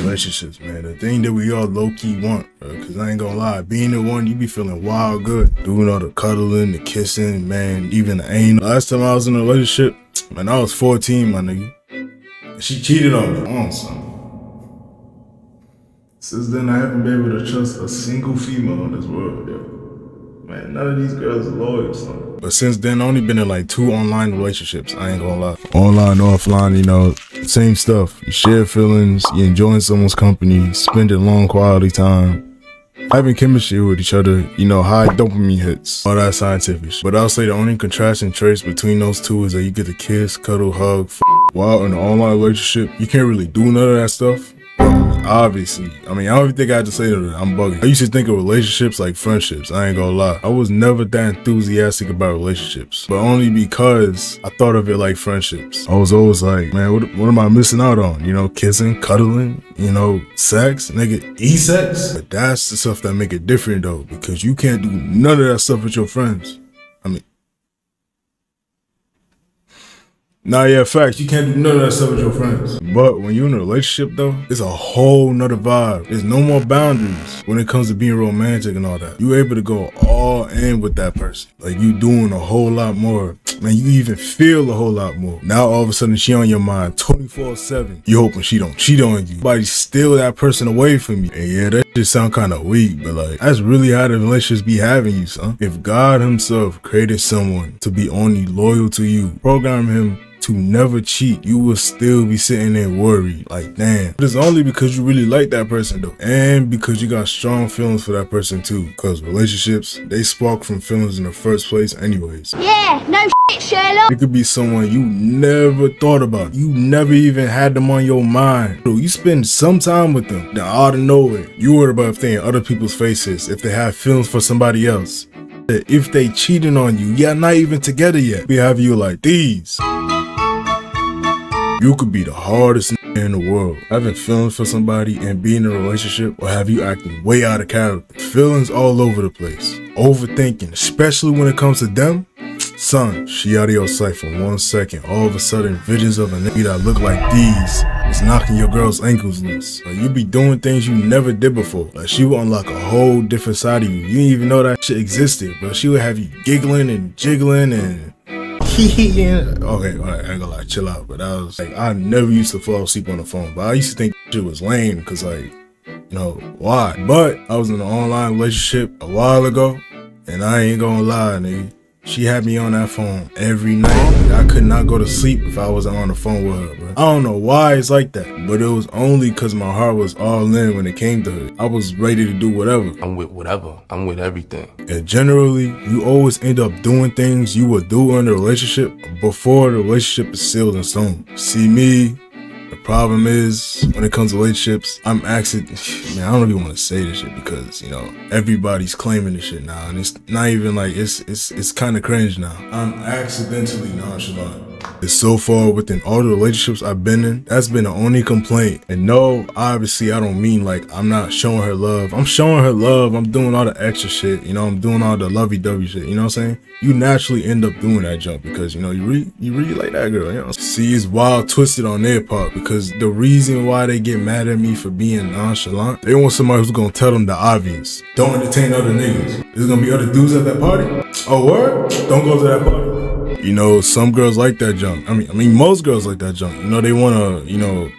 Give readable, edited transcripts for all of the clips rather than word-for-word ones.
relationships, man. The thing that we all low-key want, bro. Cause I ain't gonna lie, being the one, you be feeling wild good. Doing all the cuddling, the kissing, man, even the anal. Last time I was in a relationship, man, I was 14, my nigga. She cheated on me. On son. Since then, I haven't been able to trust a single female in this world, yo. Man, none of these girls are loyal, son. But since then, I only been in like 2 online relationships, I ain't gonna lie. Online, offline, you know, same stuff. You share feelings, you enjoying someone's company, spending long quality time, having chemistry with each other, you know, high dopamine hits, all that scientific shit. But I'll say the only contrasting traits between those two is that you get to kiss, cuddle, hug, while in an online relationship, you can't really do none of that stuff. Obviously, I mean, I don't even think I had to say that. I'm bugging. I used to think of relationships like friendships. I ain't gonna lie. I was never that enthusiastic about relationships, but only because I thought of it like friendships. I was always like, man, what am I missing out on? You know, kissing, cuddling, you know, sex, nigga, sex. But that's the stuff that make it different though, because you can't do none of that stuff with your friends. I mean, nah, yeah, facts. You can't do none of that stuff with your friends. But when you're in a relationship, though, it's a whole nother vibe. There's no more boundaries when it comes to being romantic and all that. You're able to go all in with that person. Like, you doing a whole lot more. Man, you even feel a whole lot more. Now, all of a sudden, she on your mind 24/7. You hoping she don't cheat on you. Somebody steal that person away from you. And yeah, that just sound kind of weak, but like, that's really how the relationships be having you, son. If God himself created someone to be only loyal to you, program him to never cheat, you will still be sitting there worried, like, damn. It's only because you really like that person though, and because you got strong feelings for that person too, because relationships, they spark from feelings in the first place anyways. Yeah, no shit, Sherlock. It could be someone you never thought about, you never even had them on your mind. So you spend some time with them, then out of nowhere, you worry about if they in other people's faces, if they have feelings for somebody else, if they cheating on you, you're not even together yet. We have you like these. You could be the hardest in the world, having feelings for somebody and being in a relationship, or have you acting way out of character. Feelings all over the place. Overthinking, especially when it comes to them. Son, she out of your sight for 1 second. All of a sudden, visions of a nigga that look like these is knocking your girl's ankles loose. Like, you be doing things you never did before. Like, she will unlock a whole different side of you. You didn't even know that shit existed, but she would have you giggling and jiggling and okay, alright, I ain't gonna lie, chill out. But I was like, I never used to fall asleep on the phone, but I used to think shit was lame, because like, you know, why? But I was in an online relationship a while ago, and I ain't gonna lie, nigga. She had me on that phone every night. I could not go to sleep if I wasn't on the phone with her, bro. I don't know why it's like that, but it was only because my heart was all in when it came to her. I was ready to do whatever. I'm with whatever. I'm with everything. And generally, you always end up doing things you would do in a relationship before the relationship is sealed in stone. See me, the problem is, when it comes to relationships, I'm actually, man, I don't even want to say this shit because, you know, everybody's claiming this shit now, and it's not even like, it's kind of cringe now. I'm accidentally nonchalant. It's so far within all the relationships I've been in, that's been the only complaint. And no, obviously I don't mean like I'm not showing her love. I'm showing her love. I'm doing all the extra shit. You know, I'm doing all the lovey-dovey shit. You know what I'm saying? You naturally end up doing that jump because, you know, you really like that girl. You know? See, it's wild twisted on their part, because the reason why they get mad at me for being nonchalant, they want somebody who's gonna tell them the obvious. Don't entertain other niggas. There's gonna be other dudes at that party. Oh, word? Don't go to that party. You know, some girls like that junk. I mean, most girls like that junk. You know, they want to, you know,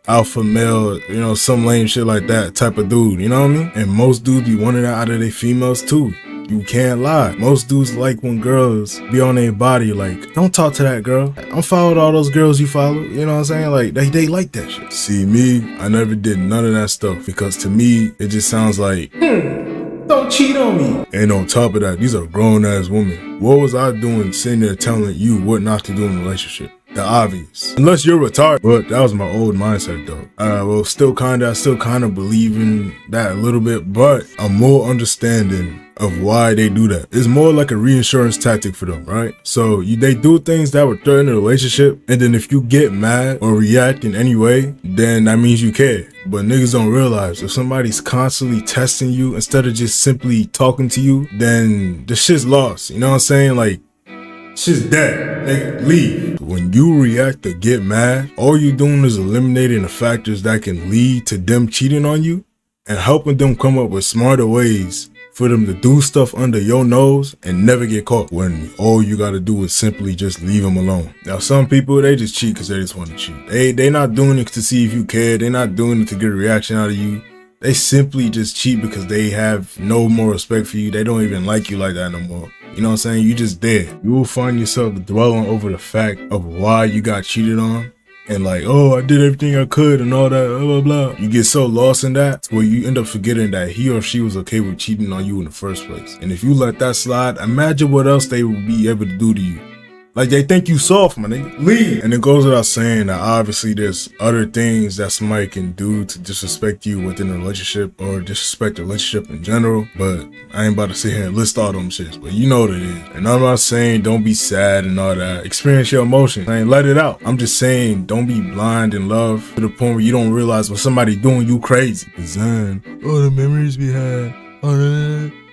alpha male, you know, some lame shit like that type of dude. You know what I mean? And most dudes be wanting that out of their females too. You can't lie. Most dudes like when girls be on their body like, don't talk to that girl. I'm following all those girls you follow. You know what I'm saying? Like, they like that shit. See, me, I never did none of that stuff, because to me, it just sounds like, don't cheat on me. And on top of that, these are grown-ass women. What was I doing sitting there telling you what not to do in a relationship? The obvious. Unless you're retarded. But that was my old mindset though. Well, I still kind of believe in that a little bit, but I'm more understanding of why they do that. It's more like a reinsurance tactic for them, right? So they do things that would threaten a relationship, and then if you get mad or react in any way, then that means you care. But niggas don't realize, if somebody's constantly testing you instead of just simply talking to you, then the shit's lost. You know what I'm saying? Like, Shit's dead. Nigga, leave. When you react or get mad, all you doing is eliminating the factors that can lead to them cheating on you and helping them come up with smarter ways for them to do stuff under your nose and never get caught, when all you gotta do is simply just leave them alone. Now, some people, they just cheat because they just want to cheat. They not doing it to see if you care. They not doing it to get a reaction out of you. They simply just cheat because they have no more respect for you. They don't even like you like that no more. You know what I'm saying? You just dead. You will find yourself dwelling over the fact of why you got cheated on. And like, oh, I did everything I could and all that, blah, blah, blah. You get so lost in that where you end up forgetting that he or she was okay with cheating on you in the first place. And if you let that slide, imagine what else they would be able to do to you. Like, they think you soft, my nigga. Leave. And it goes without saying that obviously there's other things that somebody can do to disrespect you within a relationship or disrespect the relationship in general. But I ain't about to sit here and list all them shits, but you know what it is. And I'm not saying don't be sad and all that. Experience your emotions. I ain't let it out. I'm just saying don't be blind in love to the point where you don't realize when somebody doing you crazy. Design. All the memories we had.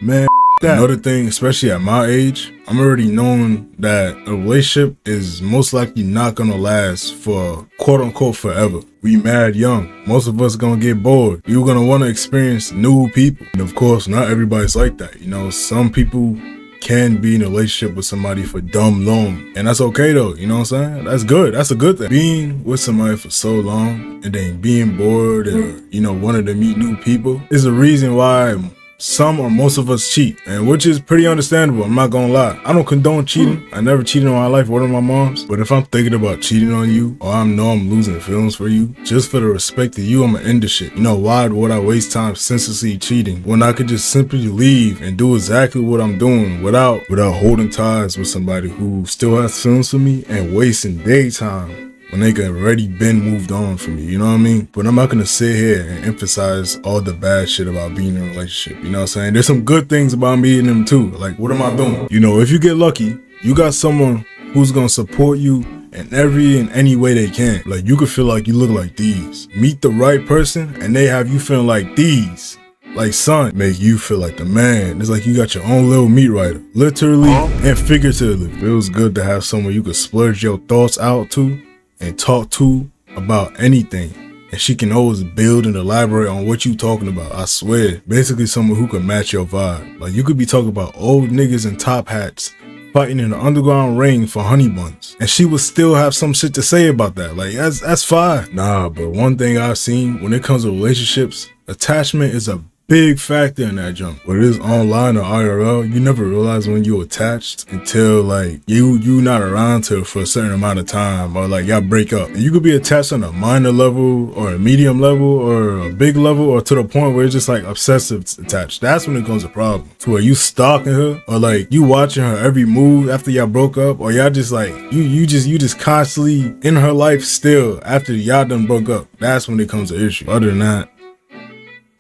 Man. That. Another thing, especially at my age, I'm already knowing that a relationship is most likely not gonna last for quote unquote forever. We mad young. Most of us gonna get bored. You're gonna wanna experience new people. And of course, not everybody's like that. You know, some people can be in a relationship with somebody for dumb long. And that's okay though, you know what I'm saying? That's good. That's a good thing. Being with somebody for so long and then being bored or, you know, wanting to meet new people is a reason why some or most of us cheat, and which is pretty understandable. I'm not gonna lie. I don't condone cheating. I never cheated in my life, one of my moms. But if I'm thinking about cheating on you, or I know I'm losing feelings for you, just for the respect of you, I'ma end the shit. You know, why would I waste time senselessly cheating when I could just simply leave and do exactly what I'm doing without holding ties with somebody who still has feelings for me and wasting their time when they could already been moved on from you, you know what I mean? But I'm not gonna sit here and emphasize all the bad shit about being in a relationship, you know what I'm saying? There's some good things about meeting them too. Like, what am I doing? You know, if you get lucky, you got someone who's gonna support you in every and any way they can. Like, you could feel like you look like these. Meet the right person and they have you feeling like these. Like, son, make you feel like the man. It's like you got your own little meat writer, literally and figuratively. It feels good to have someone you could splurge your thoughts out to and talk to about anything, and she can always build and elaborate on what you talking about. I swear, basically someone who can match your vibe. Like, you could be talking about old niggas in top hats fighting in the underground ring for honey buns, and she would still have some shit to say about that. Like, that's fine. Nah, but one thing I've seen when it comes to relationships, attachment is a big factor in that junk. Whether it's online or IRL, you never realize when you're attached until like you not around to for a certain amount of time, or like y'all break up. And you could be attached on a minor level or a medium level or a big level, or to the point where it's just like obsessive attached. That's when it becomes a problem. To where you stalking her, or like you watching her every move after y'all broke up, or y'all just like you just constantly in her life still after y'all done broke up. That's when it comes to issue. Other than that,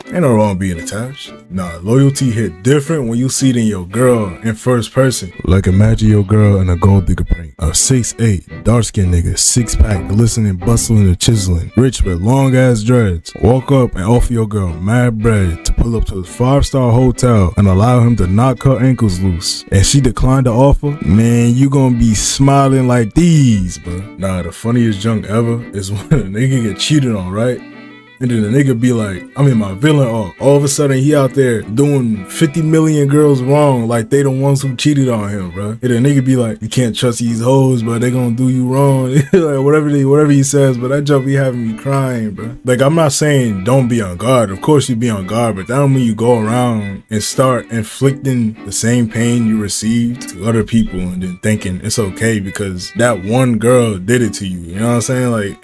ain't no wrong being attached. Nah, loyalty hit different when you see it in your girl in first person. Like, imagine your girl in a gold digger prank. A 6'8", dark-skinned nigga, 6-pack, glistening, bustling, and chiseling, rich with long-ass dreads. Walk up and offer your girl mad bread to pull up to his 5-star hotel and allow him to knock her ankles loose. And she declined the offer? Man, you gonna be smiling like these, bro. Nah, the funniest junk ever is when a nigga get cheated on, right? And then the nigga be like, I'm in my villain arc. All of a sudden, he out there doing 50 million girls wrong, like they the ones who cheated on him, bro. And the nigga be like, you can't trust these hoes, bro. They gonna do you wrong. Like, whatever he says, but that joke be having me crying, bro. Like, I'm not saying don't be on guard. Of course you be on guard, but that don't mean you go around and start inflicting the same pain you received to other people and then thinking it's okay because that one girl did it to you. You know what I'm saying? Like,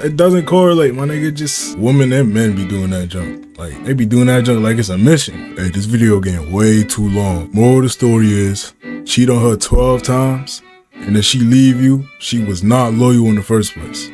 it doesn't correlate, my nigga. Just women and men be doing that junk. Like, they be doing that junk like it's a mission. Hey, this video getting way too long. Moral of the story is, cheat on her 12 times, and if she leave you, she was not loyal in the first place.